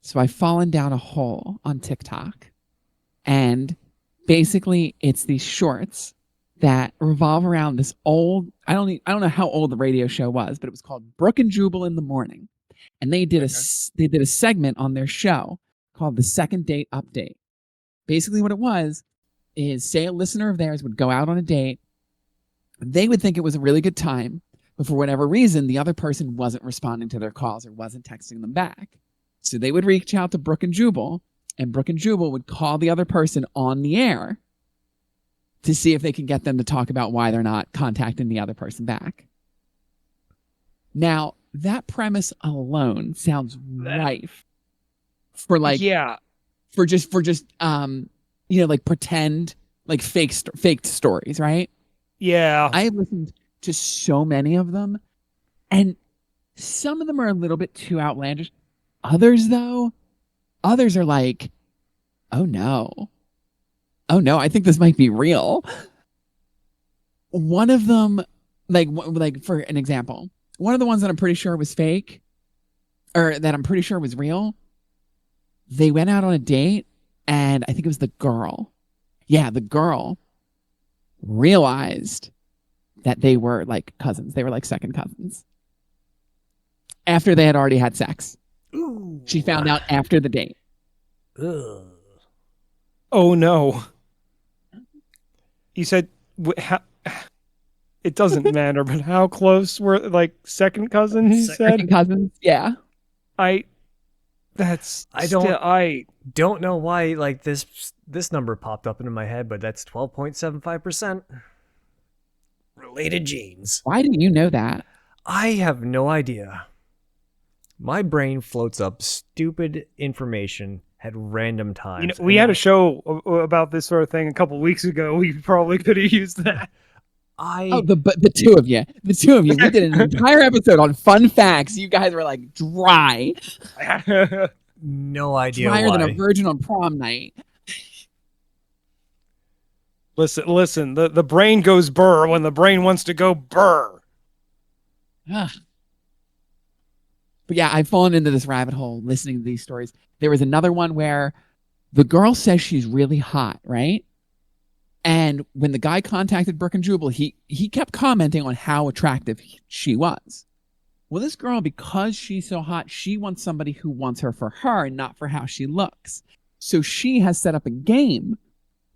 So I've fallen down a hole on TikTok, and basically it's these shorts that revolve around this old, I don't know how old the radio show was, but it was called Brook and Jubal in the Morning. And they did a segment on their show called the Second Date Update. Basically what it was is, say a listener of theirs would go out on a date, they would think it was a really good time, but for whatever reason the other person wasn't responding to their calls or wasn't texting them back. So they would reach out to Brook and Jubal, and Brook and Jubal would call the other person on the air to see if they can get them to talk about why they're not contacting the other person back. Now, that premise alone sounds rife for like, for just like pretend, like faked stories, right? Yeah. I have listened to so many of them, and some of them are a little bit too outlandish. Others are like, oh no, I think this might be real. One of them, like for an example, one of the ones that I'm pretty sure was fake, or that I'm pretty sure was real, they went out on a date, and I think it was the girl. Yeah, the girl realized that they were like cousins. They were like second cousins after they had already had sex. Ooh. She found out after the date. Ugh. Oh no. You said it doesn't matter, but how close were, like, second cousins? You said Second cousins, yeah. I don't know why, like, this number popped up into my head, but that's 12.75% related genes. Why didn't you know that? I have no idea. My brain floats up stupid information at random times. You know, we had a show about this sort of thing a couple weeks ago. We probably could have used that. The two of you. We did an entire episode on fun facts. You guys were like dry. No idea Drier why. than a virgin on prom night. Listen. The brain goes burr when the brain wants to go burr. But yeah, I've fallen into this rabbit hole listening to these stories. There was another one where the girl says she's really hot, right? And when the guy contacted Brook and Jubal, he kept commenting on how attractive she was. Well, this girl, because she's so hot, she wants somebody who wants her for her and not for how she looks. So she has set up a game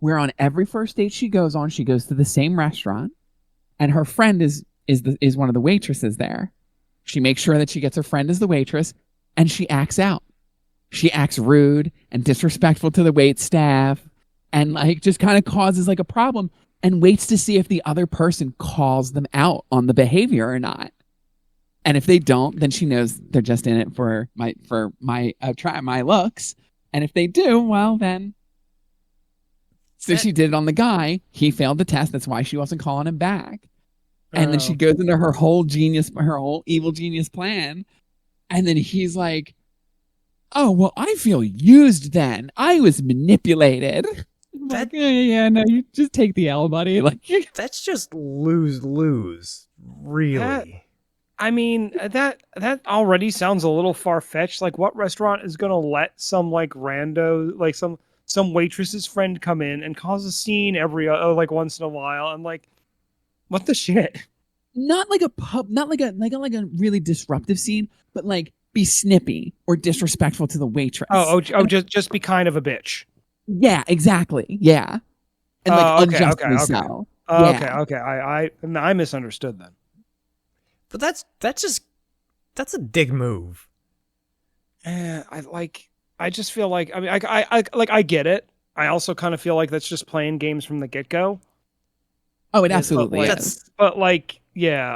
where on every first date she goes on, she goes to the same restaurant, and her friend is one of the waitresses there. She makes sure that she gets her friend as the waitress, and she acts out. She acts rude and disrespectful to the wait staff, and like just kind of causes like a problem, and waits to see if the other person calls them out on the behavior or not. And if they don't, then she knows they're just in it for my looks. And if they do, well then. So she did it on the guy. He failed the test. That's why she wasn't calling him back. And then she goes into her whole evil genius plan. And then he's like, oh, well, I feel used then. I was manipulated. Like, no, you just take the L, buddy. Like, that's just lose, really. That already sounds a little far-fetched. Like, what restaurant is going to let some, like, rando, like, some waitress's friend come in and cause a scene every, like, once in a while? And, like, what the shit? Not like a really disruptive scene, but like be snippy or disrespectful to the waitress. Just be kind of a bitch. Yeah, exactly. Yeah, and like unjustly so. Okay. I misunderstood then. But that's a dig move. I just feel like, I mean, I get it. I also kind of feel like that's just playing games from the get-go. Oh, it absolutely is. But like, yeah,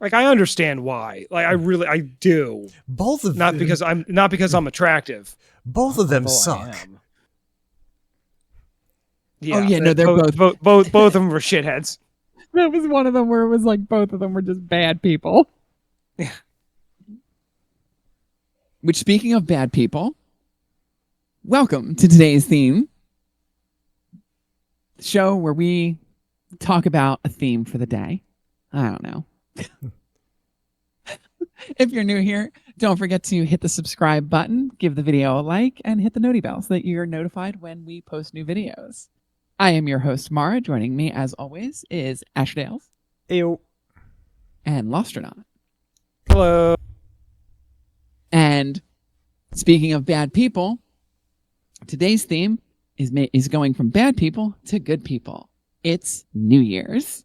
I understand why. Like, I do. Both of not because I'm attractive. Both of them suck. Yeah, oh yeah, no, they're both of them were shitheads. That was one of them where it was like both of them were just bad people. Yeah. Which, speaking of bad people, welcome to today's theme. Show where we talk about a theme for the day. I don't know. If you're new here, Don't forget to hit the subscribe button, give the video a like, and hit the noti bell so that you're notified when we post new videos. I am your host, Mara. Joining me, as always, is Ashdales Ew. and Lostronaut. Hello. And speaking of bad people, today's theme is going from bad people to good people. It's New Year's.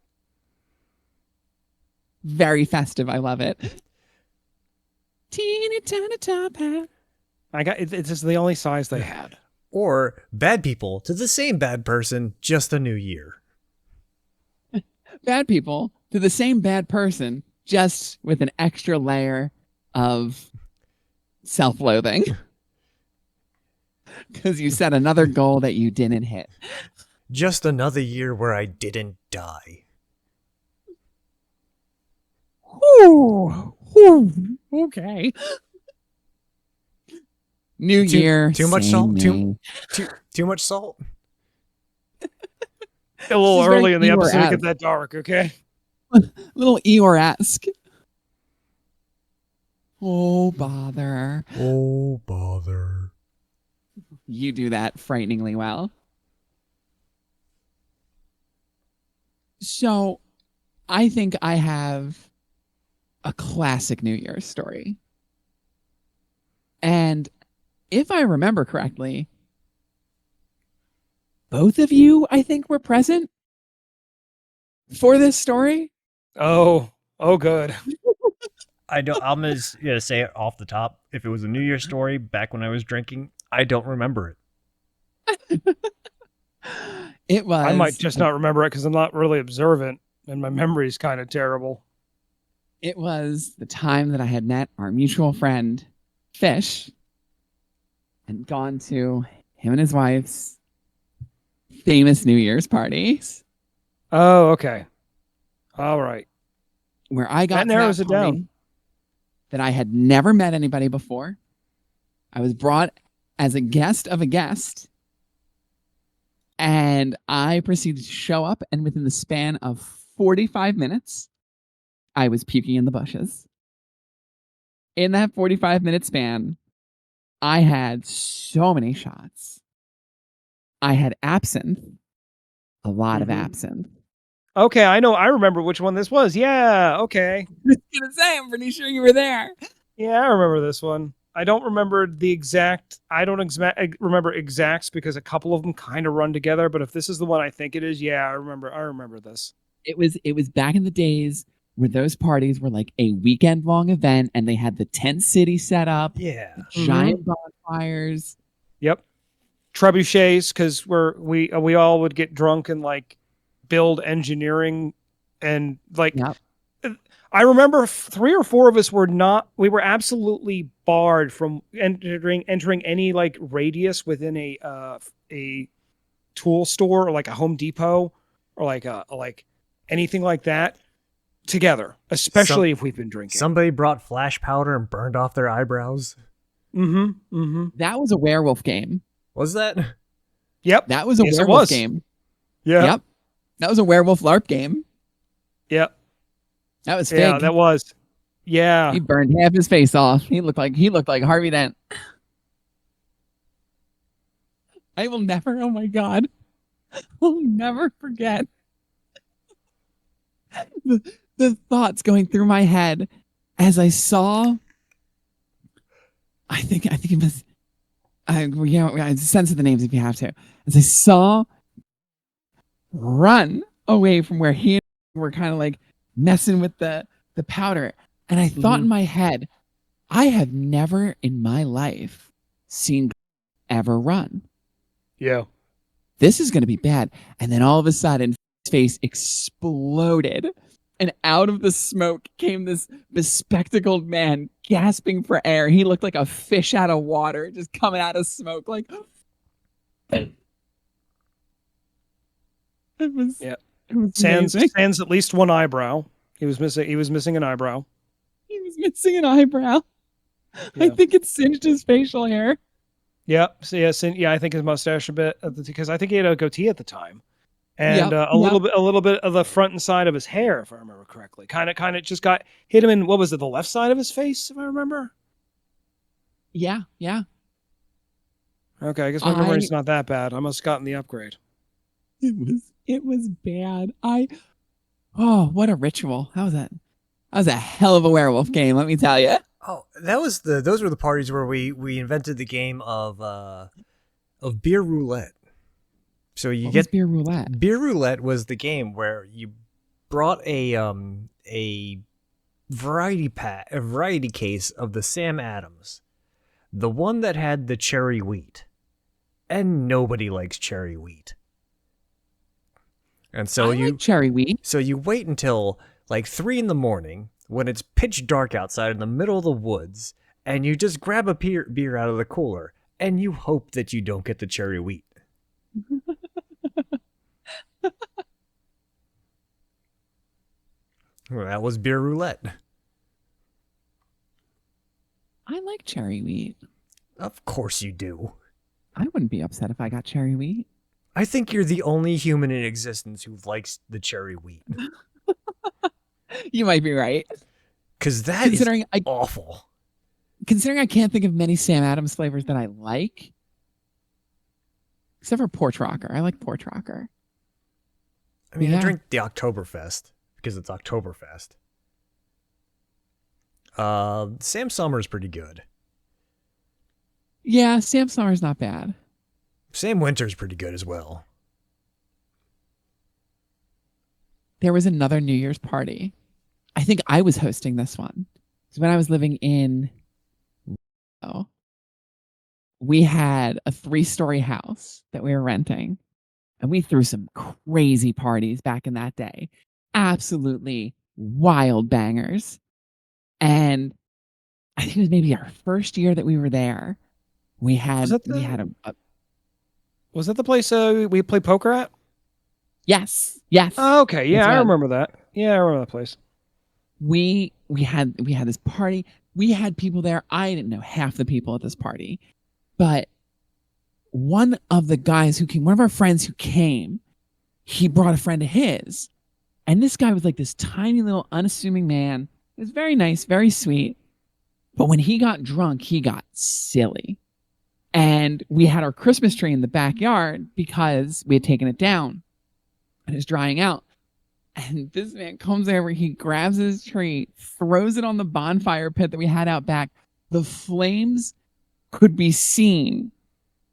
Very festive. I love it. Teeny tiny top hat. It's just the only size they had. Or bad people to the same bad person, just a new year. Bad people to the same bad person, just with an extra layer of self-loathing. Because you set another goal that you didn't hit. Just another year where I didn't die. Whew. Whew. Okay. New year. Too much same salt? me. Too much salt? A little This is very early in the episode to Eeyore-esque. get that dark, okay? Little Eeyore-esque. Oh, bother. Oh, bother. You do that frighteningly well. So, I think I have a classic New Year's story. And if I remember correctly, both of you, I think, were present for this story. Oh, good. I'm just gonna say it off the top. If it was a New Year's story back when I was drinking, I don't remember it. It was. I might just not remember it because I'm not really observant and my memory's kind of terrible. It was the time that I had met our mutual friend, Fish, and gone to him and his wife's famous New Year's parties, Oh, okay. All right. where I got That to narrows it party down. that I had never met anybody before. I was brought as a guest of a guest, and I proceeded to show up, and within the span of 45 minutes, I was puking in the bushes. In that 45-minute span, I had so many shots. I had absinthe, a lot of Mhm. absinthe. Okay, I know. I remember which one this was. Yeah, okay. I was gonna say, I'm pretty sure you were there. Yeah, I remember this one. I don't remember the exact. I don't remember exacts because a couple of them kind of run together. But if this is the one I think it is, yeah, I remember. I remember this. It was back in the days where those parties were like a weekend long event, and they had the tent city set up, Yeah. giant bonfires. Yep. Trebuchets, because we all would get drunk and like build engineering and like. Yep. I remember 3 or 4 of us we were absolutely barred from entering any like radius within a tool store or like a Home Depot or like anything like that together, especially if we've been drinking. Somebody brought flash powder and burned off their eyebrows. That was a werewolf game. Was that? Yep. That was a Yes, it werewolf was. game. Yeah. Yep. That was a werewolf LARP game. Yep. That was fake. Yeah, that was. Yeah. He burned half his face off. He looked like Harvey Dent. I will never, oh my God. I'll never forget the thoughts going through my head as I saw, I think it was, I censor the names if you have to. As I saw run away from where he and were kind of like messing with the powder. And I thought in my head, I have never in my life seen ever run. Yeah. This is going to be bad. And then all of a sudden, his face exploded. And out of the smoke came this bespectacled man gasping for air. He looked like a fish out of water, just coming out of smoke. Like, it was, Yeah. it was Sans amazing. at least one eyebrow. He was missing an eyebrow. He was missing an eyebrow. I Yeah. think it singed his facial hair. Yep. So yeah, I think his mustache a bit because I think he had a goatee at the time, and Yep, a little bit of the front and side of his hair, if I remember correctly. Kind of just got hit him in what was it, the left side of his face, if I remember. Yeah, yeah. Okay, I guess my memory's not that bad. I must have gotten the upgrade. It was bad. Oh, what a ritual. How was that? That was a hell of a werewolf game, let me tell you. Oh, those were the parties where we invented the game of beer roulette. So you What get was beer roulette? beer roulette was the game where you brought a variety case of the Sam Adams, the one that had the cherry wheat, and nobody likes cherry wheat. And so I like cherry wheat. so you wait until like 3 in the morning when it's pitch dark outside in the middle of the woods, and you just grab a beer out of the cooler, and you hope that you don't get the cherry wheat. Well, that was beer roulette. I like cherry wheat. Of course you do. I wouldn't be upset if I got cherry wheat. I think you're the only human in existence who likes the cherry wheat. You might be right. Because that is Considering I awful. considering I can't think of many Sam Adams flavors that I like. Except for Porch Rocker. I like Porch Rocker. I mean, I Yeah. drink the Oktoberfest because it's Oktoberfest. Sam Summer's pretty good. Yeah, Sam Summer's not bad. Sam Winter's pretty good as well. There was another New Year's party. I think I was hosting this one. So when I was living in Rio, we had a 3-story house that we were renting. And we threw some crazy parties back in that day. Absolutely wild bangers. And I think it was maybe our first year that we were there. We had that we the- had a Was that the place we played poker at? yes. Oh, okay, yeah, That's I right. remember that. Yeah, I remember that place. We had this party. We had people there. I didn't know half the people at this party, but one of the guys who came, one of our friends who came, he brought a friend of his, and this guy was like this tiny little unassuming man. He was very nice, very sweet, but when he got drunk, he got silly. And we had our Christmas tree in the backyard because we had taken it down and it's drying out. And this man comes over, he grabs his tree, throws it on the bonfire pit that we had out back. The flames could be seen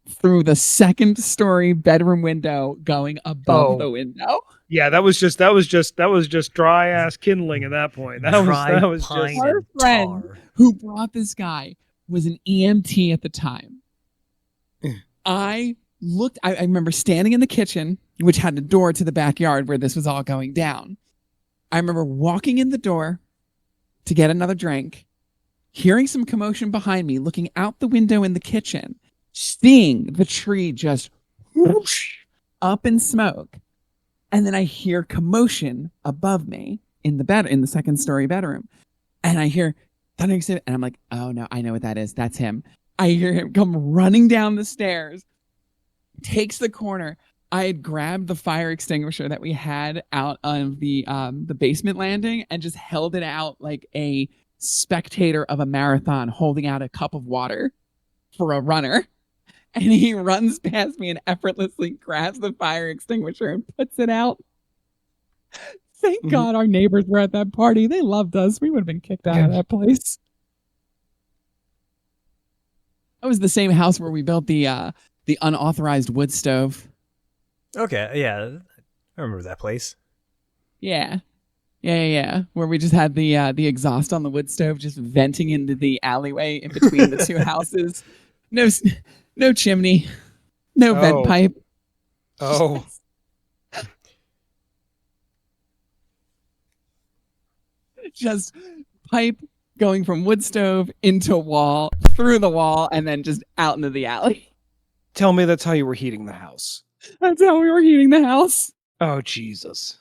through the 2nd-story bedroom window going above Oh. the window. Yeah, that was just dry ass kindling at that point. Dry That was pine just Our and friend tar. who brought this guy was an EMT at the time. I remember standing in the kitchen, which had a door to the backyard where this was all going down. I remember walking in the door to get another drink, hearing some commotion behind me, looking out the window in the kitchen, seeing the tree just whoosh up in smoke. And then I hear commotion above me in the 2nd-story bedroom. And I hear thundering, and I'm like, oh no, I know what that is. That's him. I hear him come running down the stairs, takes the corner. I had grabbed the fire extinguisher that we had out of the basement landing and just held it out like a spectator of a marathon holding out a cup of water for a runner. And he runs past me and effortlessly grabs the fire extinguisher and puts it out. Thank Mhm. God our neighbors were at that party. They loved us. We would have been kicked out of that place. That was the same house where we built the unauthorized wood stove. Okay, yeah, I remember that place. Yeah. Where we just had the exhaust on the wood stove just venting into the alleyway in between the two houses. No chimney. No vent Oh. pipe. oh. Just pipe going from wood stove into wall, through the wall, and then just out into the alley. Tell me that's how you were heating the house. That's how we were heating the house. Oh Jesus.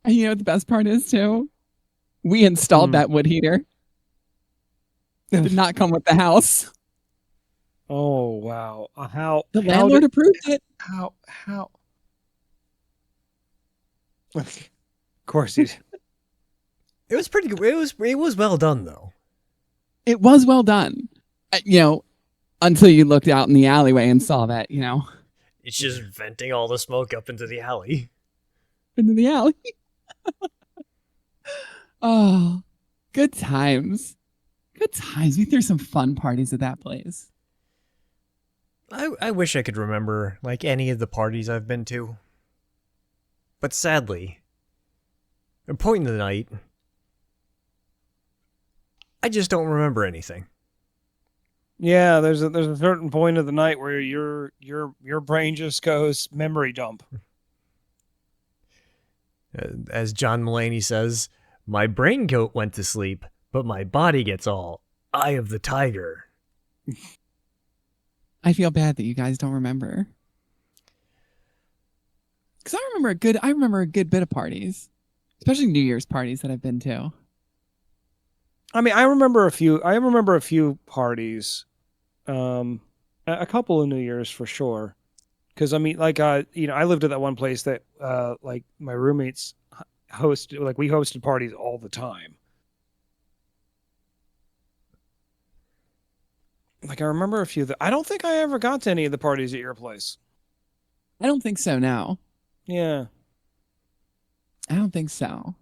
And you know what the best part is too? We installed that wood heater. It did not come with the house. Oh wow. How The how landlord did- approved it. how Of course he's. It was pretty good. It was well done though. It was well done. Until you looked out in the alleyway and saw that, It's just venting all the smoke up into the alley. into the alley. Oh, good times. Good times. We threw some fun parties at that place. I wish I could remember like any of the parties I've been to. But sadly, at a point in the night, I just don't remember anything. Yeah, there's a certain point of the night where your brain just goes memory dump. As John Mulaney says, my brain coat went to sleep, but my body gets all eye of the tiger. I feel bad that you guys don't remember. Because I remember a good bit of parties, especially New Year's parties that I've been to. I mean, I remember a few parties, a couple of New Year's for sure. Because I mean, like, I lived at that one place that, like, my roommates hosted. Like, we hosted parties all the time. Like, I remember a few that I don't think I ever got to any of the parties at your place. I don't think so. No, Yeah. I don't think so.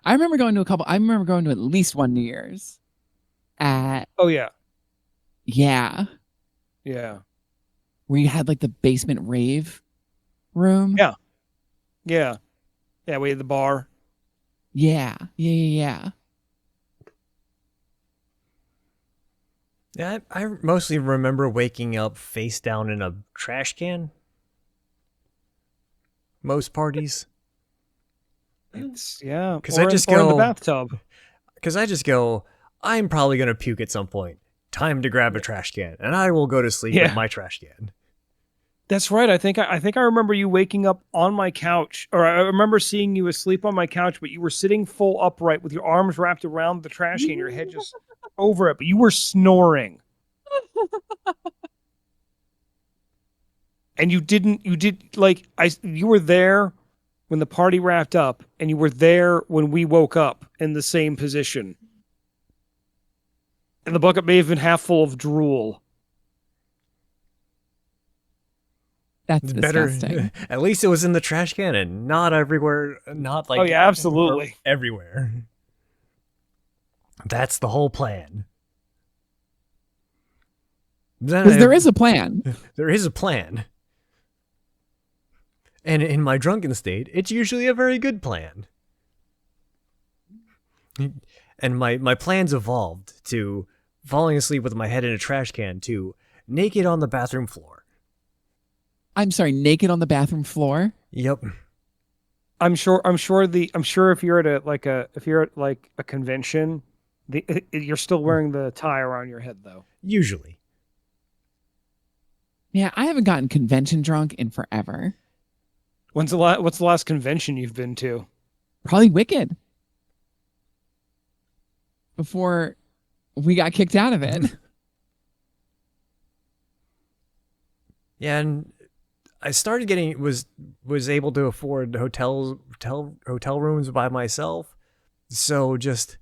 I remember going to a couple. I remember going to at least one New Year's. Yeah, Oh yeah. yeah, Yeah. where you had like the basement rave room. Yeah. Yeah. Yeah. We had the bar. Yeah. Yeah. Yeah, I mostly remember waking up face down in a trash can. Most parties. Yeah. 'Cause I just or in the go- bathtub. Because I just go, I'm probably going to puke at some point. Time to grab a trash can, and I will go to sleep Yeah. with my trash can. That's right. I think I remember you waking up on my couch, or I remember seeing you asleep on my couch, but you were sitting full upright with your arms wrapped around the trash can, your head just over it, but you were snoring. And you were there when the party wrapped up, and you were there when we woke up in the same position. And the bucket may have been half full of drool. That's Better. disgusting. At least it was in the trash can and not everywhere. Not like Oh yeah, absolutely. everywhere. That's the whole plan. Then Because there is a plan. There is a plan. And in my drunken state, it's usually a very good plan. And my plans evolved to falling asleep with my head in a trash can to naked on the bathroom floor. I'm sorry, naked on the bathroom floor. Yep. I'm sure if you're at a convention, you're still wearing the tie around your head though. Usually. Yeah, I haven't gotten convention drunk in forever. What's the last convention you've been to? Probably Wicked. Before we got kicked out of it. Yeah, and I started getting was able to afford hotel rooms by myself. So just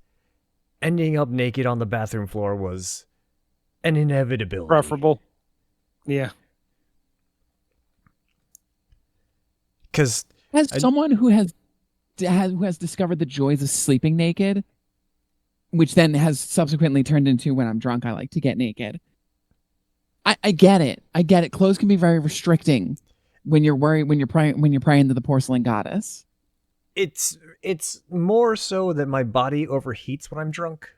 ending up naked on the bathroom floor was an inevitability. Preferable. Yeah. Because As someone who has discovered the joys of sleeping naked, which then has subsequently turned into when I'm drunk, I like to get naked. I get it. I get it. Clothes can be very restricting when you're praying to the porcelain goddess. it's more so that my body overheats when I'm drunk.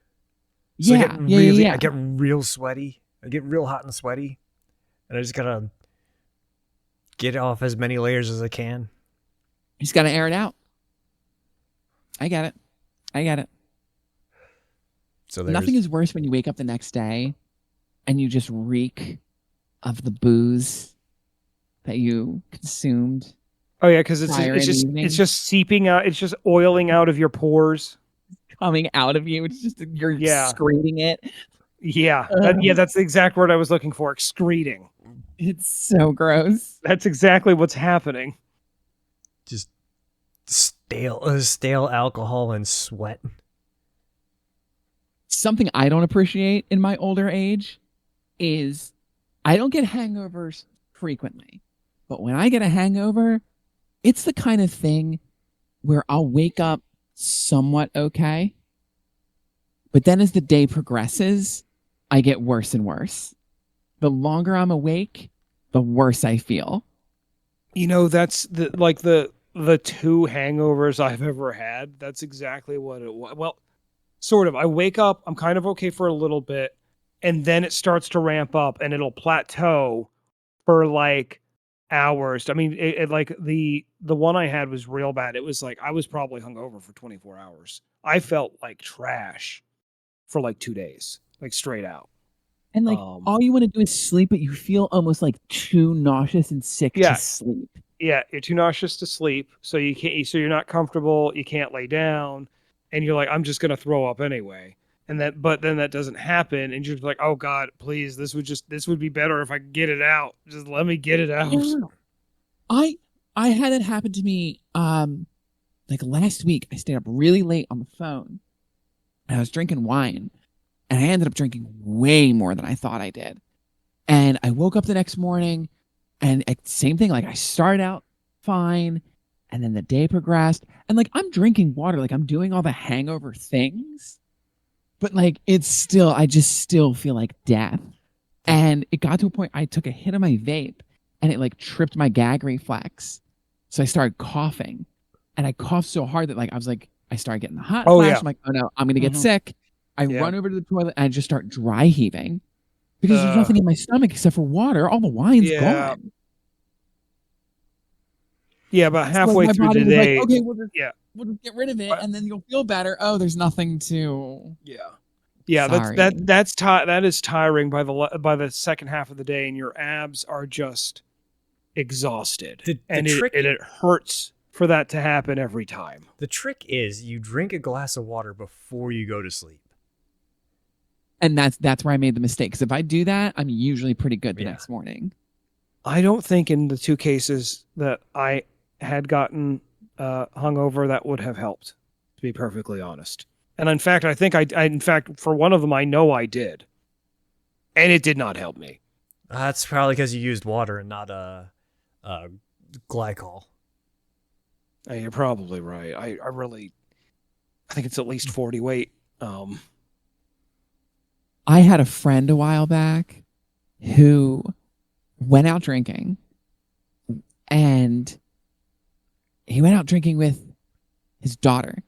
So Yeah, I get real sweaty. I get real hot and sweaty. And I just gotta get off as many layers as I can. You just gotta air it out. I get it. So there's Nothing is worse when you wake up the next day and you just reek of the booze that you consumed. Oh yeah, because Prior in the evening. it's just seeping out. It's just oiling out of your pores. Coming out of you. It's just you're Yeah. excreting it. Yeah, that's the exact word I was looking for. Excreting. It's so gross. That's exactly what's happening. just stale alcohol and sweat. Something I don't appreciate in my older age is I don't get hangovers frequently, but when I get a hangover, it's the kind of thing where I'll wake up somewhat okay, but then as the day progresses, I get worse and worse. The longer I'm awake, the worse I feel. That's the two hangovers I've ever had. That's exactly what it was. Well, sort of. I wake up, I'm kind of okay for a little bit, and then it starts to ramp up and it'll plateau for like hours. I mean, like the one I had was real bad. It was like I was probably hungover for 24 hours. I felt like trash for like 2 days, like straight out. And like all you want to do is sleep, but you feel almost like too nauseous and sick to sleep. Yeah, you're too nauseous to sleep, so you can't. So you're not comfortable. You can't lay down, and you're like, I'm just gonna throw up anyway. But then that doesn't happen, and you're just like, oh God, please, this would be better if I could get it out. Just let me get it out. I had it happen to me like last week. I stayed up really late on the phone, and I was drinking wine, and I ended up drinking way more than I thought I did. And I woke up the next morning, and same thing. Like I started out fine, and then the day progressed, and like I'm drinking water, like I'm doing all the hangover things. But like I just still feel like death. And it got to a point I took a hit of my vape and it like tripped my gag reflex. So I started coughing. And I coughed so hard that like I started getting the hot flash. Yeah. I'm like, oh no, I'm gonna get sick. I run over to the toilet and I just start dry heaving. Because there's nothing in my stomach except for water. All the wine's gone. Yeah, about halfway through the day. Like, okay, we'll just get rid of it, and then you'll feel better. Oh, there's nothing to. Yeah. Sorry. That is tiring by the second half of the day, and your abs are just exhausted, it hurts for that to happen every time. The trick is you drink a glass of water before you go to sleep, and that's where I made the mistake. Because if I do that, I'm usually pretty good the next morning. I don't think in the two cases that I had gotten hungover that would have helped, to be perfectly honest. And in fact, I think in fact, for one of them, I know I did. And it did not help me. That's probably because you used water and not glycol. You're probably right. I think it's at least 40 weight. I had a friend a while back who went out drinking, and he went out drinking with his daughter.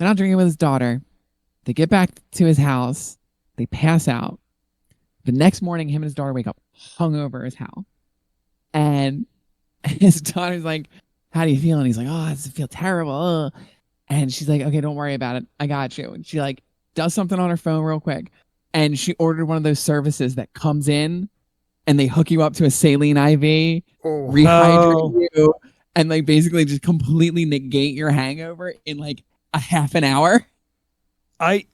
Went out drinking with his daughter. They get back to his house. They pass out. The next morning, him and his daughter wake up hungover as hell. And his daughter's like, how do you feel? And he's like, oh, I feel terrible. And she's like, okay, don't worry about it. I got you. And she like does something on her phone real quick. And she ordered one of those services that comes in and they hook you up to a saline IV, rehydrate you, and like basically just completely negate your hangover in like a half an hour. I've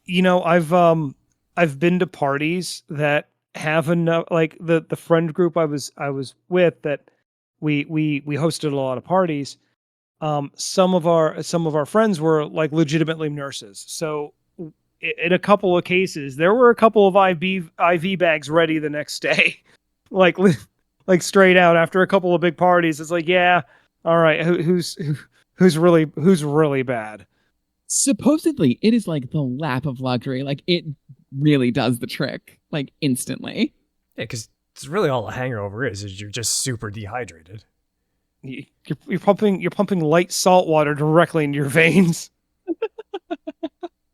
been to parties that have enough, like the friend group I was with, that we hosted a lot of parties. Some of our friends were like legitimately nurses. So in a couple of cases, there were a couple of IV bags ready the next day. like straight out after a couple of big parties. It's like, yeah, all right, who's really bad? Supposedly, it is like the lap of luxury. Like it really does the trick, like instantly. Yeah, because it's really all a hangover is you're just super dehydrated. You're pumping light salt water directly into your veins.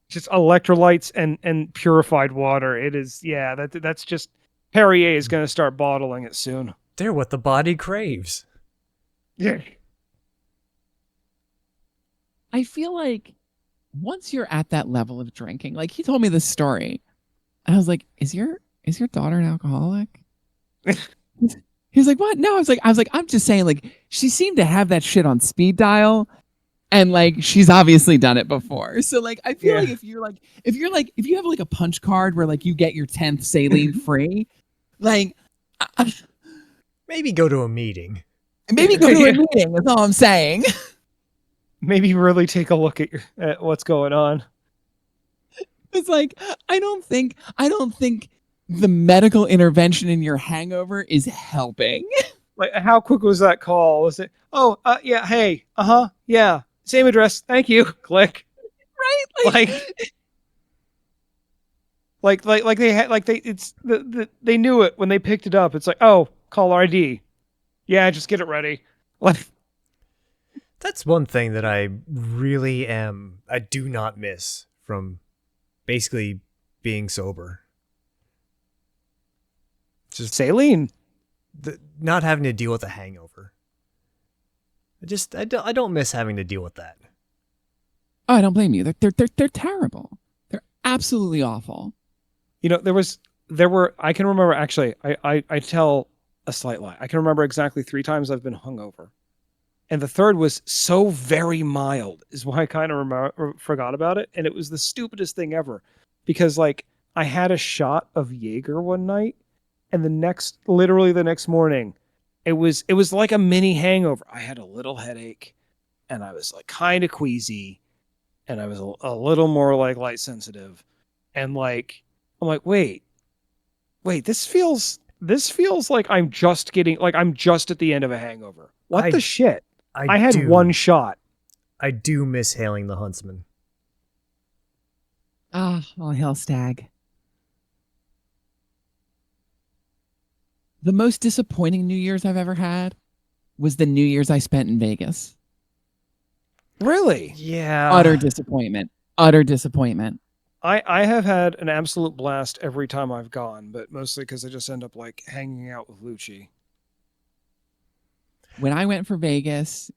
Just electrolytes and purified water. It is, that's just, Perrier is going to start bottling it soon. They're what the body craves. Yeah. I feel like once you're at that level of drinking, like he told me this story, and I was like, is your daughter an alcoholic? He was like, what? No, I was like, I'm just saying, like, she seemed to have that shit on speed dial, and like she's obviously done it before. So like I feel like if you have like a punch card where like you get your 10th saline free, like maybe go to a meeting. Maybe go to a meeting, that's all I'm saying. maybe really take a look at what's going on. It's like I don't think the medical intervention in your hangover is helping. Like, how quick was that call? Was it? Oh, yeah. Hey, yeah, same address. Thank you. Click. Right? Like they had it's they knew it when they picked it up. It's like, oh, caller ID. Yeah, just get it ready. Like, That's one thing that I do not miss from basically being sober. Just saline. not having to deal with a hangover. I don't miss having to deal with that. Oh, I don't blame you. They're terrible. They're absolutely awful. You know, there were I can remember actually. I tell a slight lie. I can remember exactly 3 times I've been hungover, and the third was so very mild is why I kind of forgot about it, and it was the stupidest thing ever, because like I had a shot of Jaeger one night, and literally the next morning, it was like a mini hangover. I had a little headache, and I was like kind of queasy, and I was a little more like light sensitive, and like I'm like, wait, this feels like I'm just at the end of a hangover. What the shit? I had one shot. I do miss hailing the Huntsman. Ah, oh, hell stag. The most disappointing New Year's I've ever had was the New Year's I spent in Vegas. Really? Yeah. Utter disappointment. Utter disappointment. I have had an absolute blast every time I've gone, but mostly because I just end up like hanging out with Lucci. When I went for Vegas,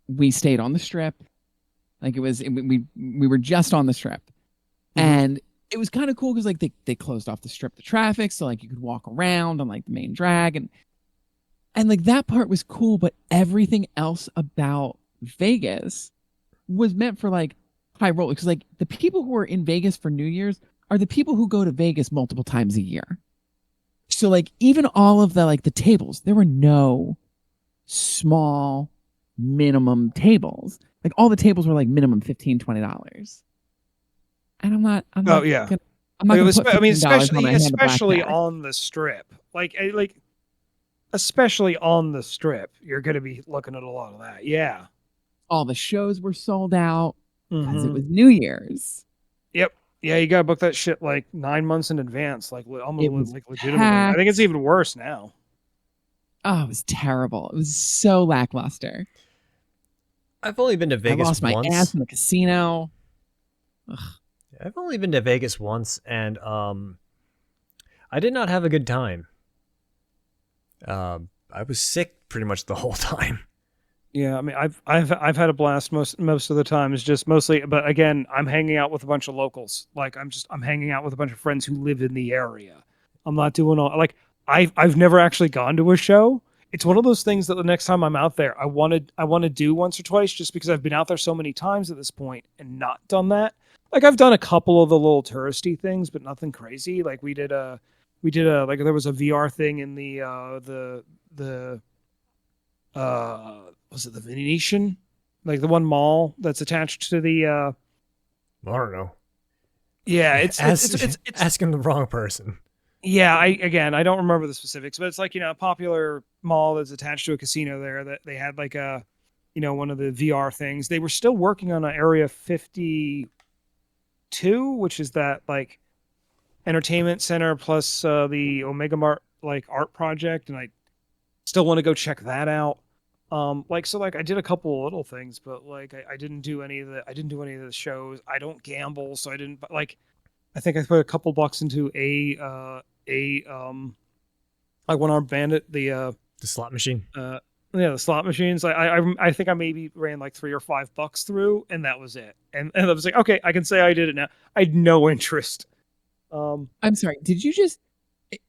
we stayed on the Strip. Like we were just on the Strip, and it was kind of cool because like they closed off the Strip, the traffic, so like you could walk around on like the main drag, and like that part was cool, but everything else about Vegas was meant for like high rollers, because like the people who are in Vegas for New Year's are the people who go to Vegas multiple times a year. So like even all of the like the tables, there were no small minimum tables. Like all the tables were like minimum $15-$20. And I'm not yeah. gonna, I'm not gonna put $15 especially on on the Strip. Like especially on the Strip, you're gonna be looking at a lot of that. Yeah. all the shows were sold out because it was New Year's. Yep. Yeah, you gotta book that shit like 9 months in advance, like almost like legitimately. I packed. think it's even worse now. Oh, it was terrible. It was so lackluster. I've only been to Vegas I lost my once. ass in the casino. Ugh. I've only been to Vegas once, and I did not have a good time. I was sick pretty much the whole time. Yeah, I mean, I've had a blast most of the time. It's just mostly, but again, I'm hanging out with a bunch of locals. Like I'm hanging out with a bunch of friends who live in the area. I'm not doing all like I've never actually gone to a show. It's one of those things that the next time I'm out there, I want to do once or twice, just because I've been out there so many times at this point and not done that. Like I've done a couple of the little touristy things, but nothing crazy. Like we did a like there was a VR thing in the was it the Venetian? Like the one mall that's attached to the I don't know. Yeah, it's asking the wrong person. Yeah, I don't remember the specifics, but it's like, a popular mall that's attached to a casino there that they had like a one of the VR things. They were still working on an Area 52, which is that like entertainment center plus the Omega Mart like art project, and I still want to go check that out. I did a couple of little things, but like I didn't do any of the shows. I don't gamble, so I didn't, but like I think I put a couple bucks into like One Armed Bandit, the slot machine. The slot machines. I think I maybe ran like $3 or $5 through, and that was it. And I was like, okay, I can say I did it now. I had no interest. I'm sorry.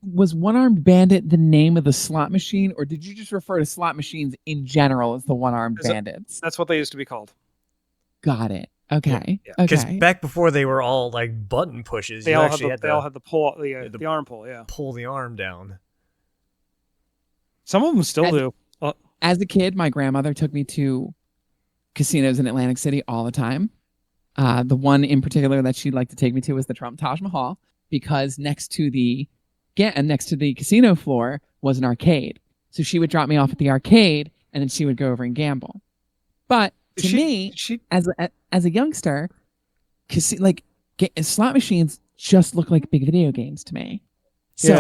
Was One Armed Bandit the name of the slot machine, or did you just refer to slot machines in general as the One Armed Bandits? That's what they used to be called. Got it. Okay. Yeah. Because back before they were all like button pushes, they all had the pull, the arm pull. Yeah, pull the arm down. Some of them still do. As a kid, my grandmother took me to casinos in Atlantic City all the time. The one in particular that she'd like to take me to was the Trump Taj Mahal, because next to the casino floor was an arcade. So she would drop me off at the arcade, and then she would go over and gamble. But to me, as a youngster, slot machines just look like big video games to me. So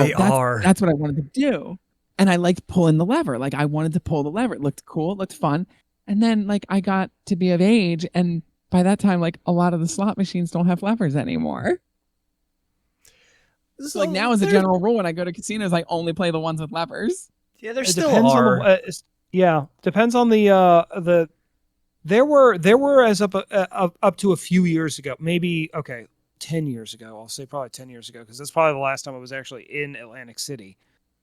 that's what I wanted to do. And I liked pulling the lever. Like, I wanted to pull the lever. It looked cool. It looked fun. And then, like, I got to be of age, and by that time, like, a lot of the slot machines don't have levers anymore. So, like, now as a general rule, when I go to casinos, I only play the ones with levers. Yeah, there still are. Depends on the. There were as up to a few years ago, maybe 10 years ago. I'll say probably 10 years ago, because that's probably the last time I was actually in Atlantic City.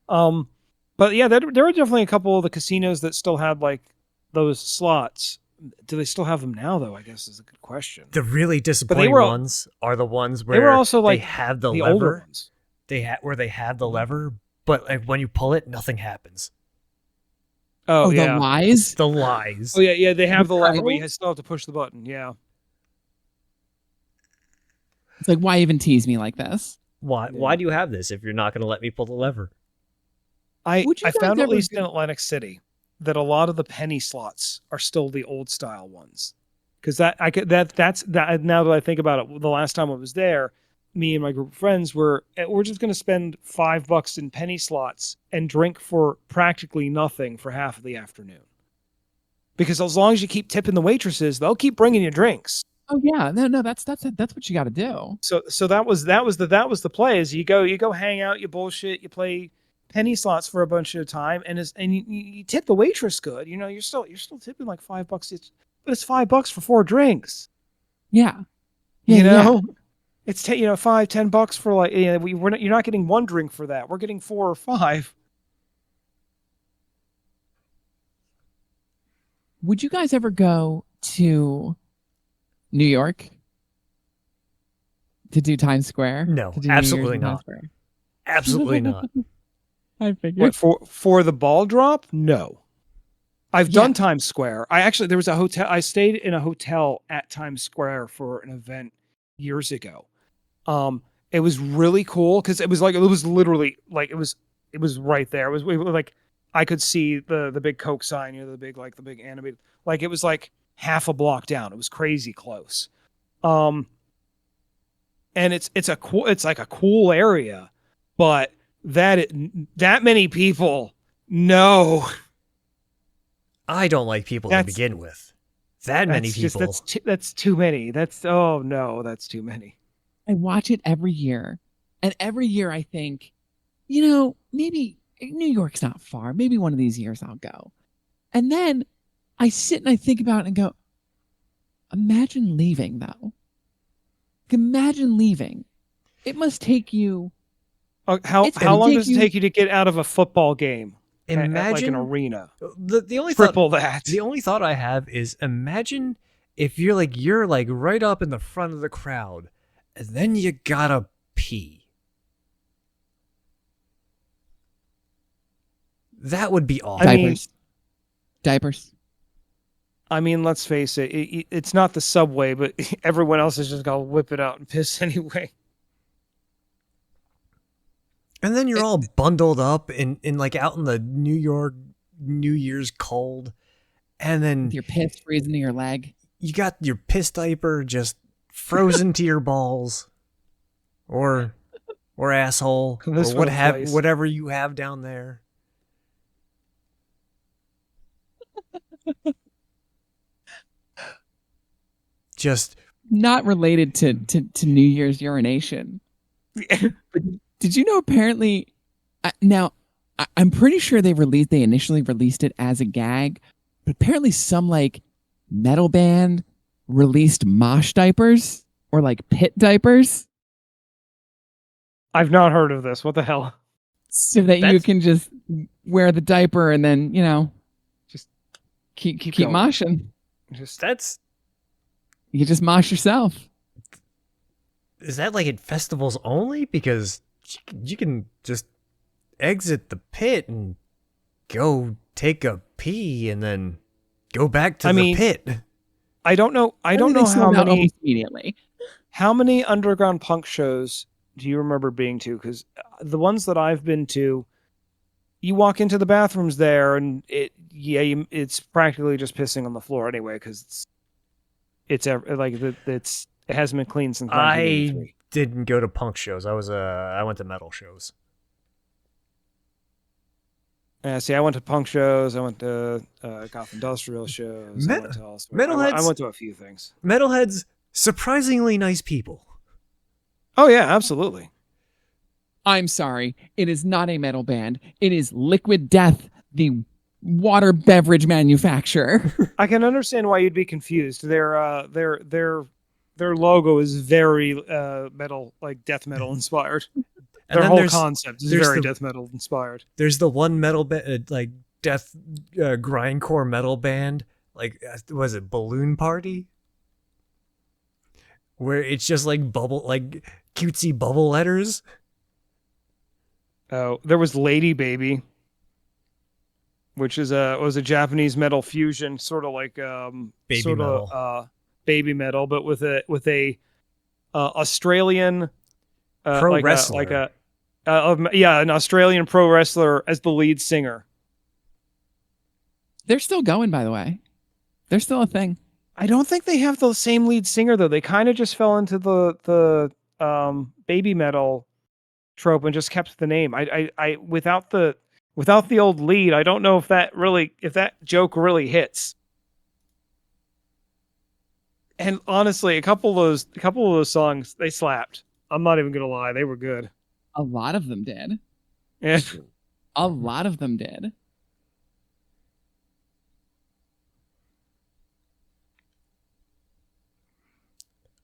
But yeah, there were definitely a couple of the casinos that still had like those slots. Do they still have them now, though? I guess is a good question. The really disappointing ones are the ones where they were also like they have the older lever. Ones. Where they have the lever, but like when you pull it, nothing happens. Oh yeah, the lies. The lies. Oh yeah. They have the lever, but you still have to push the button. Yeah. It's like, why even tease me like this? Why? Yeah. Why do you have this if you're not going to let me pull the lever? I found at least in Atlantic City that a lot of the penny slots are still the old style ones, because that's now that I think about it, the last time I was there, me and my group of friends we're just going to spend $5 in penny slots and drink for practically nothing for half of the afternoon, because as long as you keep tipping the waitresses, they'll keep bringing you drinks. Oh yeah, no, that's what you got to do. So that was the play. Is you go hang out, you bullshit, you play penny slots for a bunch of time, and you tip the waitress good. You know, you're still tipping like $5, but it's $5 for 4 drinks. Yeah, you know, it's $5-10 for like you're not getting 1 drink for that. We're getting 4 or 5. Would you guys ever go to New York to do Times Square? No, absolutely not. Absolutely not. I figured. What, for the ball drop? No. I've done Times Square. There was a hotel. I stayed in a hotel at Times Square for an event years ago. It was really cool because it was literally like it was right there. It was like I could see the big Coke sign, the big animated, like it was like half a block down. It was crazy close. And it's like a cool area, but that many people, no. I don't like people to begin with. Many people. That's too many. That's too many. I watch it every year. And every year I think, maybe New York's not far. Maybe one of these years I'll go. And then I sit and I think about it and go, imagine leaving though. Imagine leaving. It must take you. How long does it take you to get out of a football game? Imagine at like an arena. The only triple that. The only thought I have is imagine if you're right up in the front of the crowd, and then you gotta pee. That would be awful. Diapers. I mean, let's face it. It's not the subway, but everyone else is just gonna whip it out and piss anyway. And then you're all bundled up in like out in the New York New Year's cold, and then your piss freezing to your leg. You got your piss diaper just frozen to your balls, or asshole, or whatever you have down there. Just not related to New Year's urination. But did you know apparently now I'm pretty sure they initially released it as a gag, but apparently some like metal band released mosh diapers or like pit diapers. I've not heard of this. What the hell? So that you can just wear the diaper and then, just keep moshing. You just mosh yourself. Is that like at festivals only? Because you can just exit the pit and go take a pee and then go back to the pit. I don't know. I Only don't they know how sold out many almost immediately. underground punk shows do you remember being to? Because the ones that I've been to, you walk into the bathrooms there, and it's practically just pissing on the floor anyway. Because it hasn't been cleaned since I 1983. didn't go to punk shows. I went to metal shows. See, I went to punk shows. I went to goth industrial shows. I went to all sorts. I went to a few things. Metalheads, surprisingly nice people. Oh yeah, absolutely. I'm sorry. It is not a metal band. It is Liquid Death, the water beverage manufacturer. I can understand why you'd be confused. Their logo is very metal, like death metal inspired. And Their then whole concept is there's very the- death metal inspired. There's the one metal like death grindcore metal band, like was it Balloon Party, where it's just like cutesy bubble letters. Oh, there was Lady Baby, which was a Japanese metal fusion, sort of like Baby metal. Baby metal, but with a Australian Pro wrestler. An Australian pro wrestler as the lead singer. They're still going, by the way. They're still a thing. I don't think they have the same lead singer though. They kind of just fell into the baby metal trope and just kept the name. I without the old lead, I don't know if that joke really hits. And honestly, a couple of those songs, they slapped. I'm not even gonna lie, they were good. A lot of them did. Yeah. A lot of them did.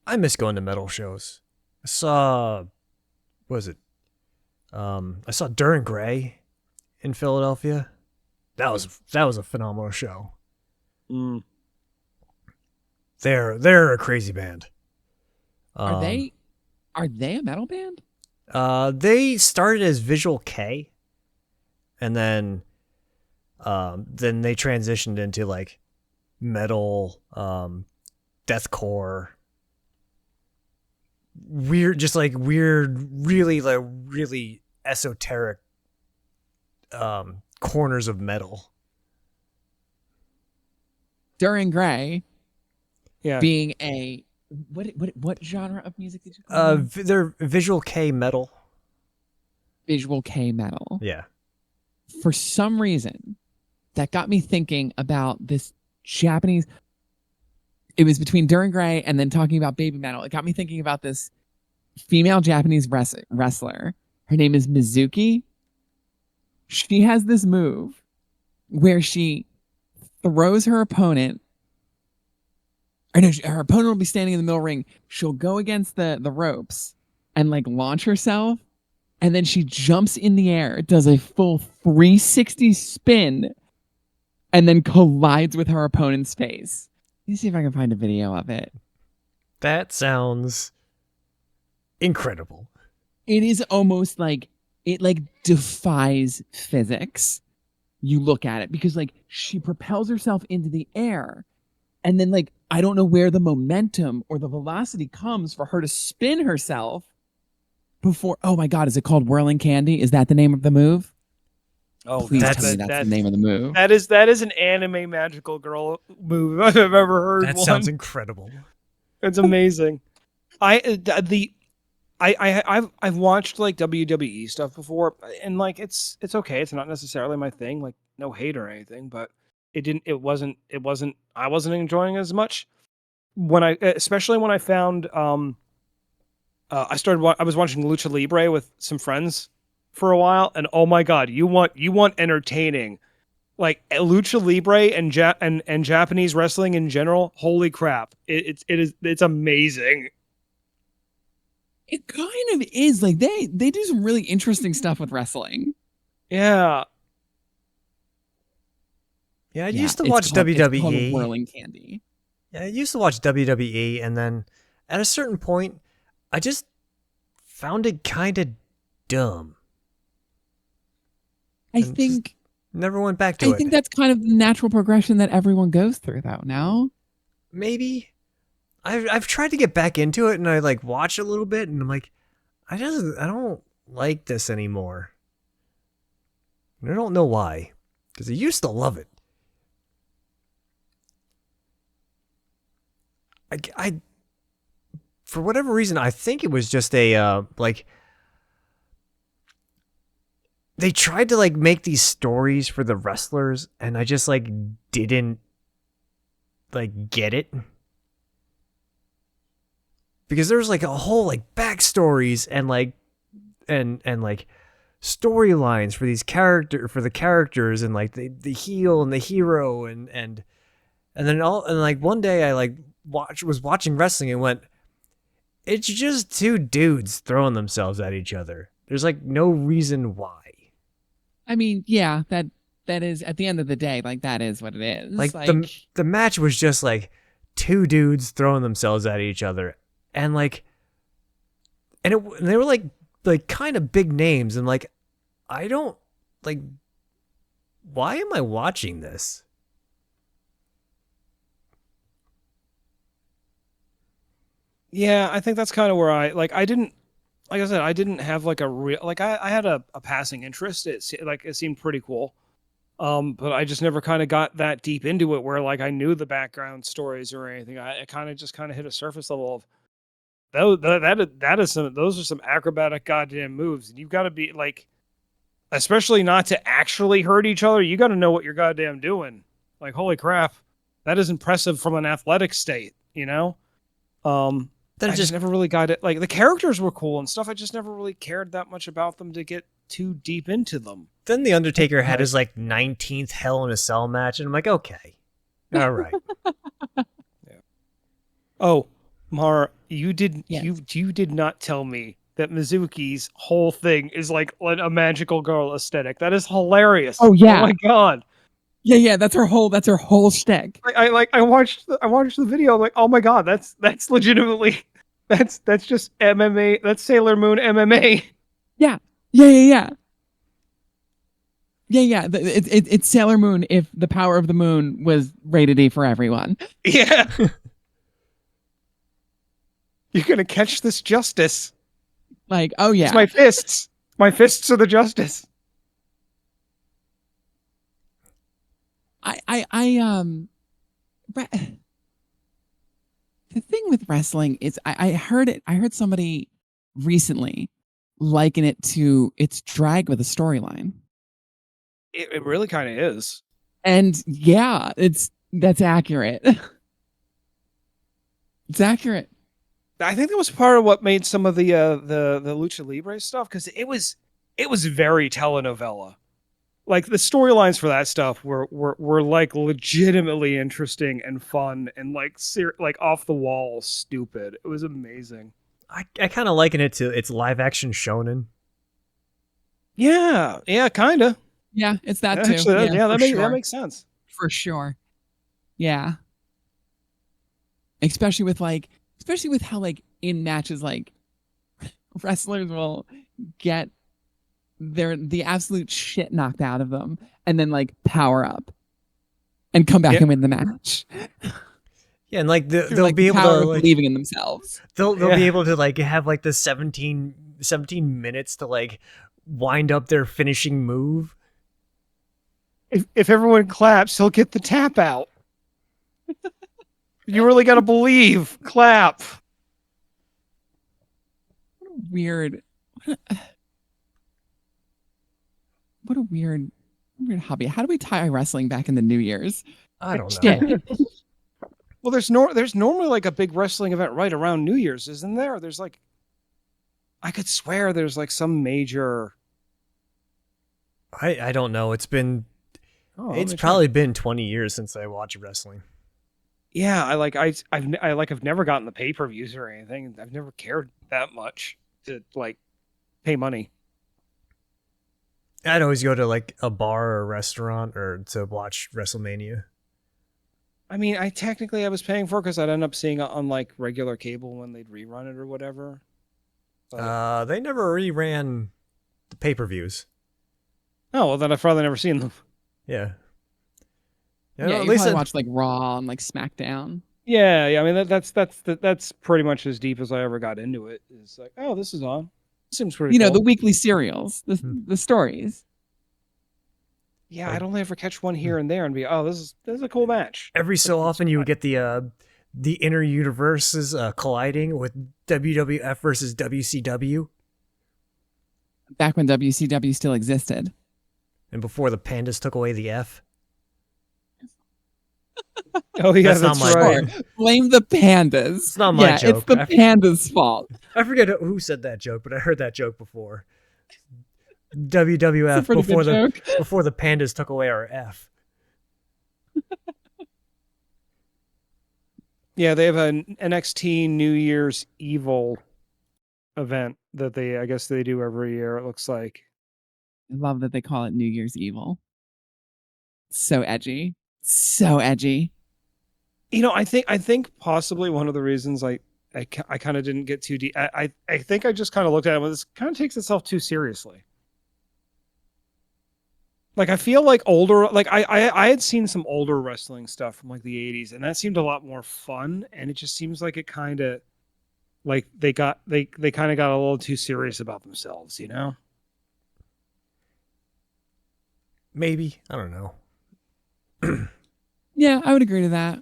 I miss going to metal shows. I saw, what was it? I saw Duran Gray in Philadelphia. That was a phenomenal show. Mm. They're a crazy band. Are they a metal band? They started as Visual K, and then they transitioned into like metal, deathcore, really esoteric corners of metal. Duran Gray Yeah. being a what genre of music did you call it? They're Visual K metal. Visual K metal. Yeah. For some reason, that got me thinking about this Japanese. It was between Duran Gray and then talking about baby metal. It got me thinking about this female Japanese wrestler. Her name is Mizuki. She has this move where she throws her opponent. Or no, her opponent will be standing in the middle ring. She'll go against the ropes and like launch herself. And then she jumps in the air, does a full 360 spin, and then collides with her opponent's face. Let me see if I can find a video of it. That sounds incredible. It is almost like it like defies physics. You look at it because like she propels herself into the air, and then like I don't know where the momentum or the velocity comes for her to spin herself before. Oh my God, is it called Whirling Candy? Is that the name of the move? Oh, Please that's- tell me that's the name of the move. That is an anime magical girl move I've ever heard. That one. sounds incredible. It's amazing. I've watched like WWE stuff before, and like it's okay. It's not necessarily my thing. Like no hate or anything, but I wasn't enjoying it as much especially when I found I was watching Lucha Libre with some friends for a while, and oh my God, you want entertaining, like Lucha Libre and Japanese wrestling in general. Holy crap, it's amazing. It kind of is like they do some really interesting stuff with wrestling. Yeah. Yeah, I Yeah, used to it's watch called- it's called WWE. Whirling Candy. Yeah, I used to watch WWE, and then at a certain point, I just found it kind of dumb. I And think Never went back to it. that's kind of the natural progression that everyone goes through, though. Now, maybe. I've tried to get back into it, and I like watch a little bit, and I'm like, I don't like this anymore. And I don't know why, because I used to love it. I for whatever reason, I think it was just a like they tried to like make these stories for the wrestlers, and I just like didn't like get it. Because there's like a whole like backstories and like and like storylines for the characters, and like the heel and the hero, and then like one day I like was watching wrestling and went, it's just two dudes throwing themselves at each other. There's like no reason why. I mean, yeah, that is at the end of the day, like that is what it is. Like the match was just like two dudes throwing themselves at each other, and like, and they were like kind of big names, and like, I don't like. Why am I watching this? Yeah, I think that's kind of where I didn't, like I said, I didn't have like a real, like I had a passing interest. It seemed pretty cool. But I just never kind of got that deep into it where like I knew the background stories or anything. I kind of just kind of hit a surface level of those are some acrobatic goddamn moves, and you've got to be like, especially not to actually hurt each other. You got to know what you're goddamn doing. Like, holy crap, that is impressive from an athletic state, you know? I just never really got it. Like, the characters were cool and stuff. I just never really cared that much about them to get too deep into them. Then the Undertaker had his like 19th Hell in a Cell match, and I'm like, okay, all right. Yeah. Oh, Mara, you did Yes. you did not tell me that Mizuki's whole thing is like a magical girl aesthetic. That is hilarious. Oh, yeah. Oh my god. Yeah, that's her whole shtick. I watched the video. I'm like, oh my god, that's legitimately that's just MMA. That's Sailor Moon MMA. Yeah. It's Sailor Moon if the power of the moon was rated E for everyone. Yeah. You're gonna catch this justice. Like, oh yeah. It's my fists. My fists are the justice. The thing with wrestling is I heard somebody recently liken it to it's drag with a storyline. It really kind of is. And yeah, that's accurate. It's accurate. I think that was part of what made some of the Lucha Libre stuff, because it was very telenovela. Like the storylines for that stuff were like legitimately interesting and fun and like off the wall stupid. It was amazing. I kind of liken it to its live action shonen. Yeah, kind of. Yeah, it's that too. Actually, that sure. makes sense. For sure. Yeah. Especially with how like in matches like wrestlers will get the absolute shit knocked out of them and then like power up and come back and win the match. Yeah, and like they'll like, be able to like, believing in themselves. They'll be able to like have like the 17 minutes to like wind up their finishing move. If everyone claps, he'll get the tap out. You really got to believe. Clap. What a weird hobby. How do we tie wrestling back in the New Year's? I don't know. Well, there's normally like a big wrestling event right around New Year's, isn't there? There's like, I could swear there's like some major. I don't know. It's probably been 20 years since I watched wrestling. Yeah, I've never gotten the pay-per-views or anything. I've never cared that much to like pay money. I'd always go to like a bar or a restaurant or to watch WrestleMania. I mean, I was paying for it because I'd end up seeing it on like regular cable when they'd rerun it or whatever. But... they never reran the pay-per-views. Oh, well, then I've probably never seen them. Yeah. Yeah, at you least probably watch like Raw and like SmackDown. Yeah. I mean, that's pretty much as deep as I ever got into it. It's like, oh, this is on. Seems pretty You know, cool. the weekly serials, the stories. Yeah, I'd only ever catch one here and there and be, oh, this is a cool match. Every so often, you would get the inner universes colliding with WWF versus WCW, Back when WCW still existed. and before the Pandas took away the F. Oh yeah, That's not that's my right. fault. Blame the pandas. It's not my It's joke. the pandas' fault. I forget who said that joke, but I heard that joke before. It's a WWF pretty good joke. before the Pandas took away our F. Yeah, they have an NXT New Year's Evil event that I guess they do every year. It looks like. I love that they call it New Year's Evil. So edgy. So edgy. You know, I think possibly one of the reasons I kind of didn't get too deep. I think I just kind of looked at it. This kind of takes itself too seriously. Like I feel like I had seen some older wrestling stuff from like the 80s, and that seemed a lot more fun. And it just seems like it kind of like they kind of got a little too serious about themselves, you know? Maybe. I don't know. Yeah, I would agree to that.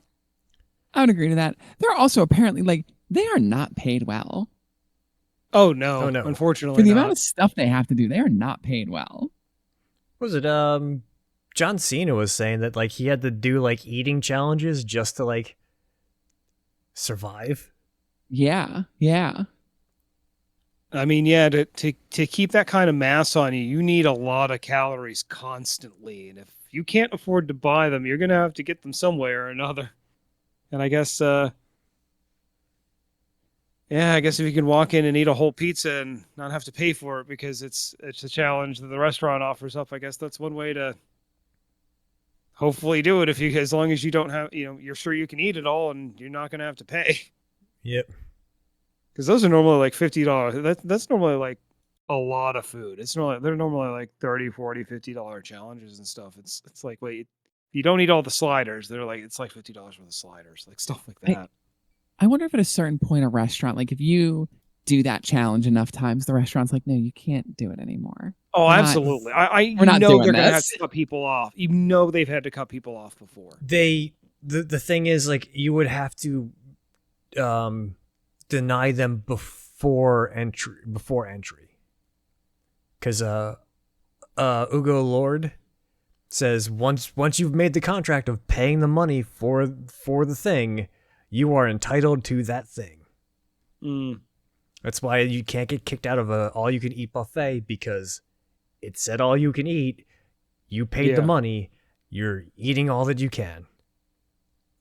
They're also apparently like they are not paid well. Oh no, Oh, no. unfortunately For the not. amount of stuff they have to do, they are not paid well. What was it? John Cena was saying that like he had to do like eating challenges just to like survive. Yeah. I mean, yeah, to keep that kind of mass on you, you need a lot of calories constantly. And if you can't afford to buy them, you're going to have to get them some way or another. And I guess, I guess if you can walk in and eat a whole pizza and not have to pay for it because it's a challenge that the restaurant offers up, I guess that's one way to hopefully do it. As long as you don't have, you're sure you can eat it all and you're not going to have to pay. Yep. Because those are normally like $50. That's normally like a lot of food. They're normally like $30, $40, $50 challenges and stuff. It's like, wait, you don't eat all the sliders. It's like $50 worth of sliders, like stuff like that. I wonder if at a certain point a restaurant, like if you do that challenge enough times, the restaurant's like, no, you can't do it anymore. Oh, We're not- absolutely. we're not know doing they're gonna have this. to cut people off. You know they've had to cut people off before. The thing is like you would have to deny them before entry because Ugo Lord says once you've made the contract of paying the money for the thing, you are entitled to that thing. That's why you can't get kicked out of a all you can eat buffet, because it said all you can eat, you paid the Yeah. money, you're eating all that you can.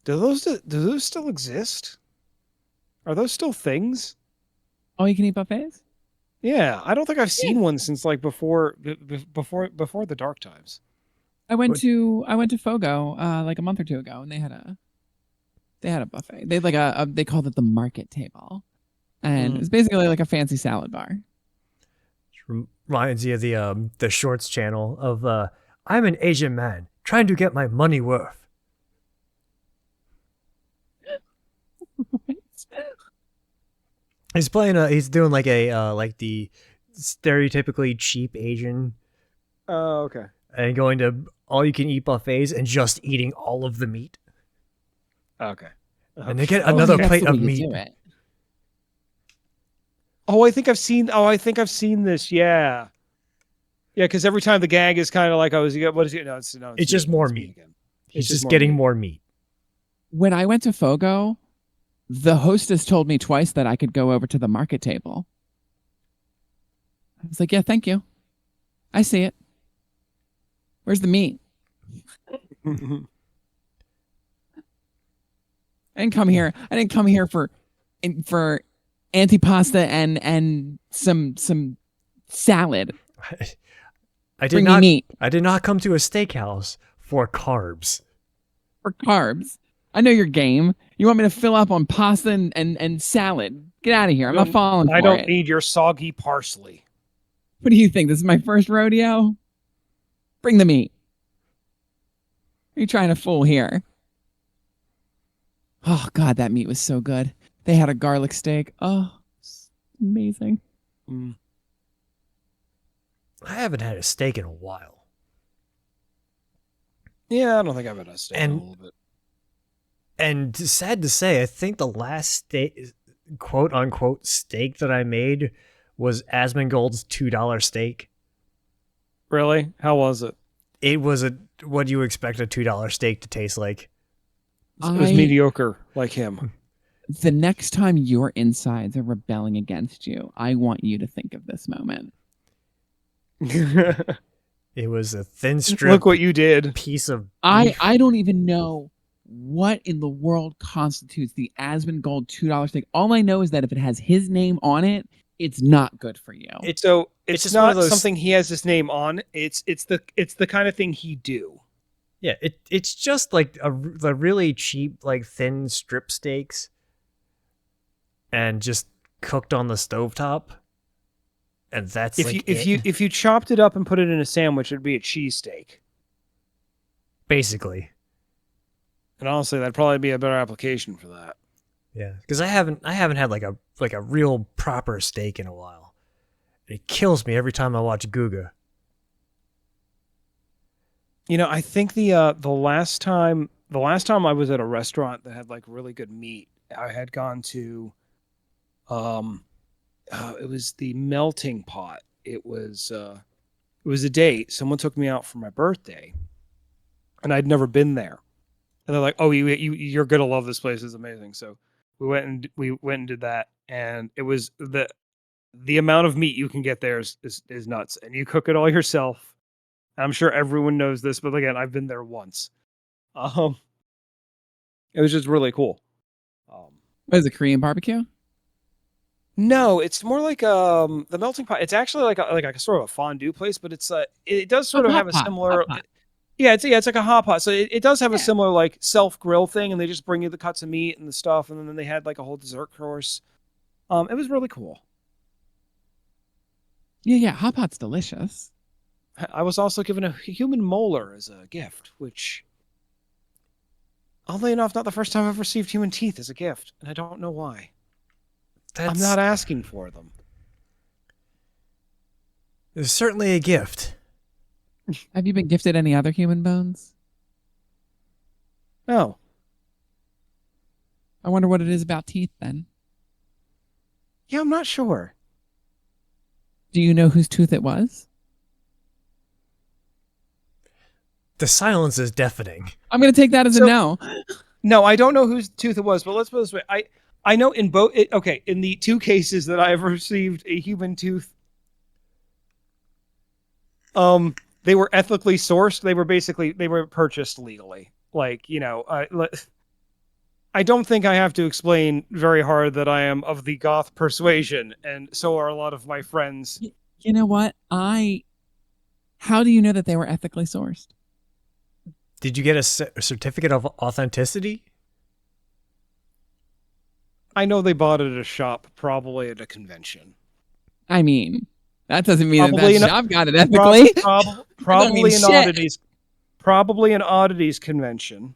Do those still exist? Are those still things? All you can eat buffets? Yeah, I don't think I've seen one since like before the dark times. I went to Fogo like a month or two ago, and they had a buffet. They had like they called it the market table, and it was basically like a fancy salad bar. Reminds you of the shorts channel of I'm an Asian man trying to get my money worth. He's playing he's doing like a like the stereotypically cheap Asian Oh, okay. and going to all you can eat buffets and just eating all of the meat. Okay. And they get another That's plate the of way you meat. do it. Oh, I think I've seen this. Yeah. Yeah, because every time the gag is kind of like, what is it? No, It's just more It's meat. again. He's It's just more getting meat. more meat. When I went to Fogo, the hostess told me twice that I could go over to the market table. I was like, yeah, thank you. I see it. Where's the meat? I didn't come here for antipasta and some salad. I did Bring me not meat I did not come to a steakhouse for carbs. for carbs. I know your game. You want me to fill up on pasta and salad? Get out of here. I'm not falling for I don't it. need your soggy parsley. What do you think? This is my first rodeo? Bring the meat. Are you trying to fool here? Oh God, that meat was so good. They had a garlic steak. Oh, it's amazing. Mm. I haven't had a steak in a while. Yeah, I don't think I've had a steak in a And- little bit. And sad to say, I think the last steak, quote unquote, steak that I made was Asmongold's $2 steak. Really? How was it? It was what you expect a $2 steak to taste like. It was mediocre, like him. The next time your insides are rebelling against you, I want you to think of this moment. It was a thin strip Look what you did. piece of beef. I don't even know what in the world constitutes the Asmongold $2 steak. All I know is that if it has his name on it, it's not good for you. It's It's just one of not those- something he has his name on. It's the kind of thing he do. Yeah, it's just like the really cheap, like thin strip steaks, and just cooked on the stovetop, and that's If you chopped it up and put it in a sandwich, it'd be a cheesesteak. basically. And honestly, that'd probably be a better application for that. Yeah, because I haven't had like a real proper steak in a while. It kills me every time I watch Guga. You know, I think the last time I was at a restaurant that had like really good meat, I had gone to it was the Melting Pot. It was a date. Someone took me out for my birthday, and I'd never been there. And they're like, "Oh, you're gonna love this place. It's amazing." So we went and did that, and it was the amount of meat you can get there is nuts, and you cook it all yourself. I'm sure everyone knows this, but again, I've been there once. It was just really cool. What is it, Korean barbecue? No, it's more like the Melting Pot. It's actually like a sort of a fondue place, but it does sort of hot have a pot, similar. hot pot. Yeah, it's like a hot pot. So it does have a Yeah. similar like self grill thing, and they just bring you the cuts of meat and the stuff, and then they had like a whole dessert course. It was really cool. Yeah, hot pot's delicious. I was also given a human molar as a gift, which, oddly enough, not the first time I've received human teeth as a gift, and I don't know why. I'm not asking for them. It's certainly a gift. Have you been gifted any other human bones? No. I wonder what it is about teeth then. Yeah, I'm not sure. Do you know whose tooth it was? The silence is deafening. I'm going to take that as a So- no. No, I don't know whose tooth it was, but let's put it this way. I know in both. Okay, in the two cases that I have received a human tooth, they were ethically sourced. They were purchased legally. Like, you know, I don't think I have to explain very hard that I am of the goth persuasion, and so are a lot of my friends. You know what? How do you know that they were ethically sourced? Did you get a certificate of authenticity? I know they bought it at a shop, probably at a convention. I mean, that doesn't mean Probably that enough- shop got it ethically. Probably mean an shit. oddities. Probably an oddities convention.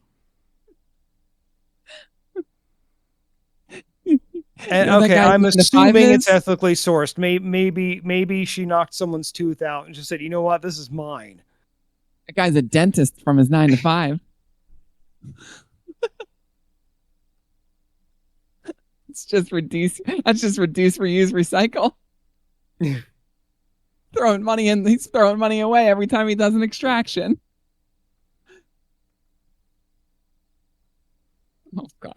And know that okay, guy I'm who's in the assuming five it's is? ethically sourced. Maybe she knocked someone's tooth out and just said, "You know what? This is mine." That guy's a dentist from his 9 to 5. It's just reduce. That's just reduce, reuse, recycle. Throwing money in. He's throwing money away every time he does an extraction. Oh God!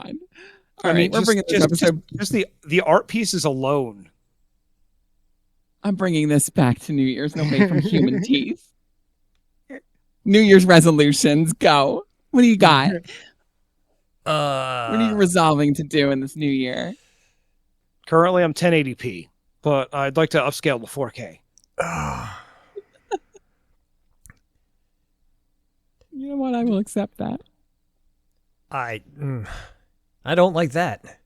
All right, mean, we're just- bringing this just- episode. Just the art pieces alone. I'm bringing this back to New Year's. Nobody from human teeth. New Year's resolutions. Go. What do you got? What are you resolving to do in this new year? Currently, I'm 1080p, but I'd like to upscale to 4K. You know what? I will accept that. I don't like that.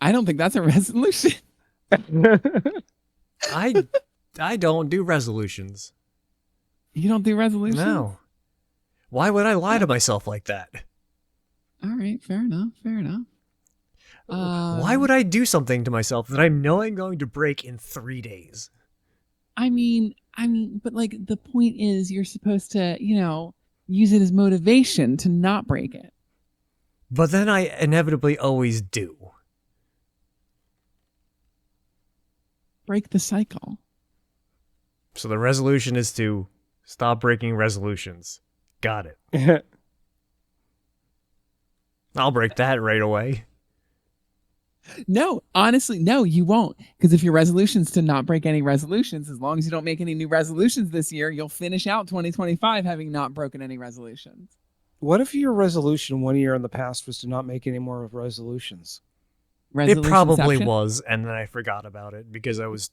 I don't think that's a resolution. I don't do resolutions. You don't do resolutions? No. Why would I lie to myself like that? All right, fair enough. Fair enough. Why would I do something to myself that I know I'm going to break in 3 days? I mean, but like the point is, you're supposed to, use it as motivation to not break it. But then I inevitably always do. Break the cycle. So the resolution is to stop breaking resolutions. Got it. I'll break that right away. No, honestly, no, you won't. Because if your resolution's to not break any resolutions, as long as you don't make any new resolutions this year, you'll finish out 2025 having not broken any resolutions. What if your resolution 1 year in the past was to not make any more resolutions? It probably Resolutionception? was, and then I forgot about it because I was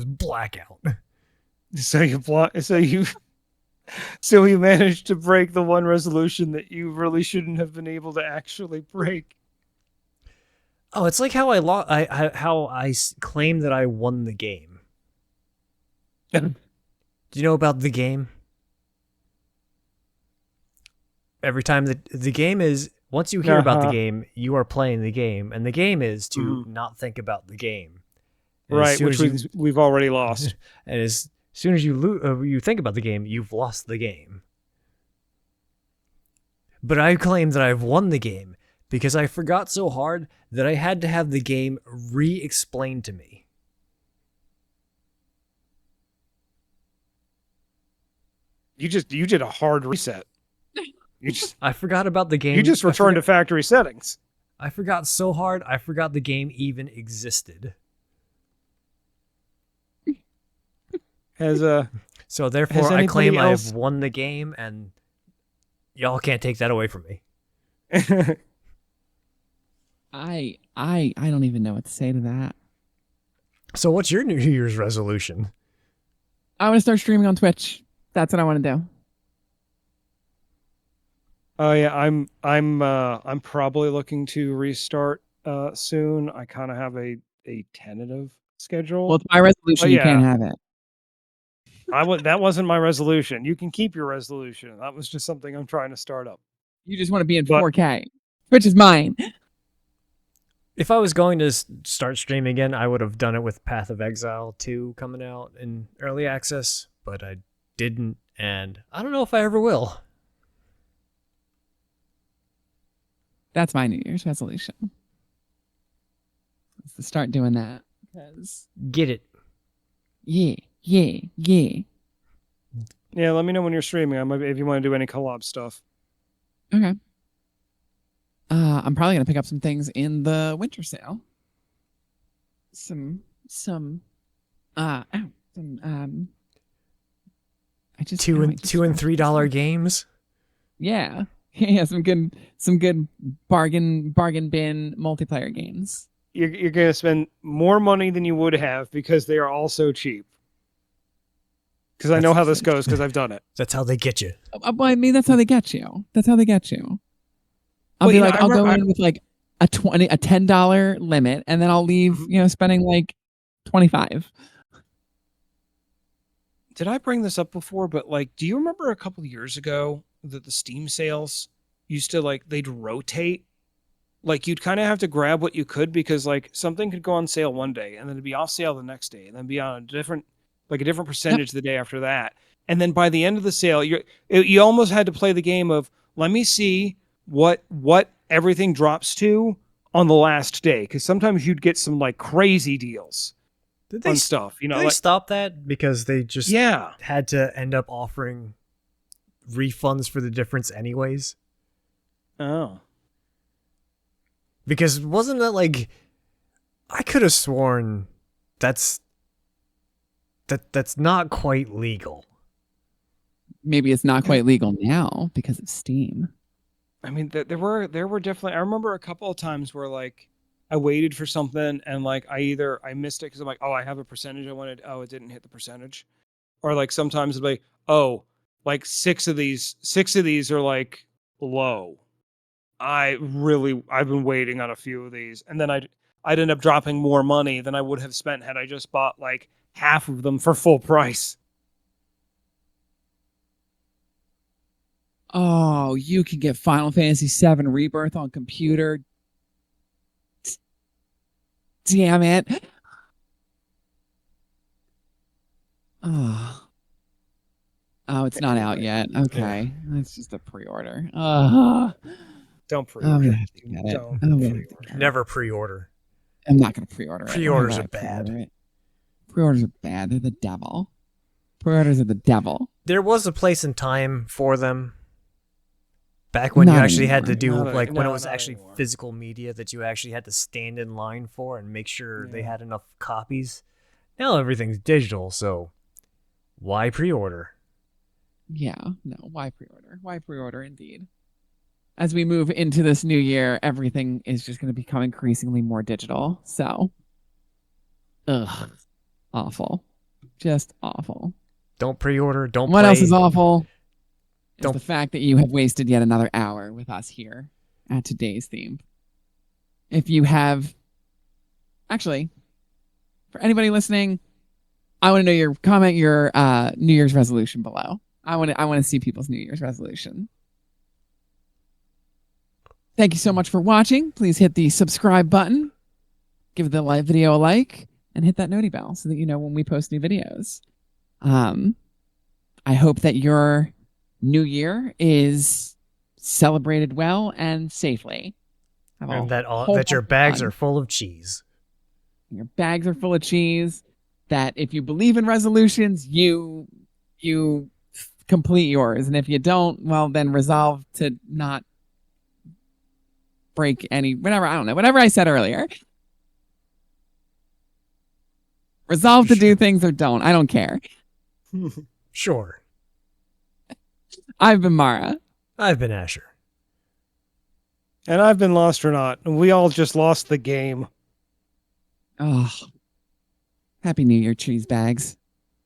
blackout. So you managed to break the one resolution that you really shouldn't have been able to actually break. Oh, it's like how I claim that I won the game. Do you know about the game? Every time the game is, once you hear about the game, you are playing the game, and the game is to not think about the game. And Right, which we've already lost. And as soon as you think about the game, you've lost the game. But I claim that I've won the game because I forgot so hard that I had to have the game re-explained to me. You did a hard reset. I forgot about the game. You just returned to factory settings. I forgot so hard, I forgot the game even existed. So therefore, I claim I've won the game, and y'all can't take that away from me. I don't even know what to say to that. So what's your New Year's resolution? I want to start streaming on Twitch. That's what I want to do. Oh yeah, I'm probably looking to restart soon. I kind of have a tentative schedule. Well, it's my resolution. You can't yeah. have it. That wasn't my resolution. You can keep your resolution. That was just something I'm trying to start up. You just want to be in 4K, which is mine. If I was going to start streaming again, I would have done it with Path of Exile 2 coming out in early access, but I didn't, and I don't know if I ever will. That's my New Year's resolution. Is to start doing that. Get it. Yeah. Yeah, let me know when you're streaming. If you want to do any collab stuff. Okay. I'm probably gonna pick up some things in the winter sale. I just $2 and $3 games. Yeah, some good bargain bin multiplayer games. You're gonna spend more money than you would have because they are all so cheap. Because I know how this goes because I've done it. That's how they get you. I mean, that's how they get you. I'll I'll go in with like a $10 limit, and then I'll leave, spending like $25. Did I bring this up before? But like, do you remember a couple of years ago that the Steam sales used to they'd rotate? Like you'd kind of have to grab what you could because like something could go on sale one day and then it'd be off sale the next day and then be on a different percentage the day after that. And then by the end of the sale, you almost had to play the game of let me see what everything drops to on the last day, because sometimes you'd get some like crazy deals on stuff. Did they stop that because they just had to end up offering refunds for the difference anyways? Oh. Because wasn't that like, I could have sworn that's not quite legal. Maybe it's not quite legal now because of Steam. I mean, there were definitely. I remember a couple of times where like I waited for something and like I missed it because I'm like, oh, I have a percentage I wanted. Oh, it didn't hit the percentage, or like sometimes it'd be like, oh, like six of these are like low. I've been waiting on a few of these, and then I'd end up dropping more money than I would have spent had I just bought like half of them for full price. Oh, you can get Final Fantasy VII Rebirth on computer. Damn it. Oh. Oh, it's not out yet. Okay. That's just a pre-order. Don't I'm gonna pre-order. have to get it. Don't I'm gonna have to pre-order. get it. Never pre-order. I'm not gonna pre-order it. Why Pre-orders would I are bad. pre-order it? Pre-orders are bad. They're the devil. Pre-orders are the devil. There was a place and time for them. Back when you Not actually had to anymore. do Not like when it no, was not actually anymore. physical media that you actually had to stand in line for and make sure they Yeah. had enough copies. Now everything's digital, so why pre-order? Yeah, no. Why pre-order? Why pre-order indeed? As we move into this new year, everything is just going to become increasingly more digital. So, ugh, awful. Just awful. Don't pre-order. Don't What play. else is awful? Is Don't- the fact that you have wasted yet another hour with us here at today's theme. If you have, actually, for anybody listening, I want to know your comment, your New Year's resolution below. I want to see people's New Year's resolution. Thank you so much for watching. Please hit the subscribe button, give the video a like, and hit that noti bell so that you know when we post new videos. I hope that your new year is celebrated well and safely. Have a And that whole that your bunch of bags fun. are full of cheese. Your bags are full of cheese. That if you believe in resolutions, you complete yours, and if you don't, well, then resolve to not break any whatever. I don't know. Whatever I said earlier. Resolve to do things or don't. I don't care. Sure. I've been Mara. I've been Asher. And I've been Lost or Not, and we all just lost the game. Oh, happy New Year, cheese bags.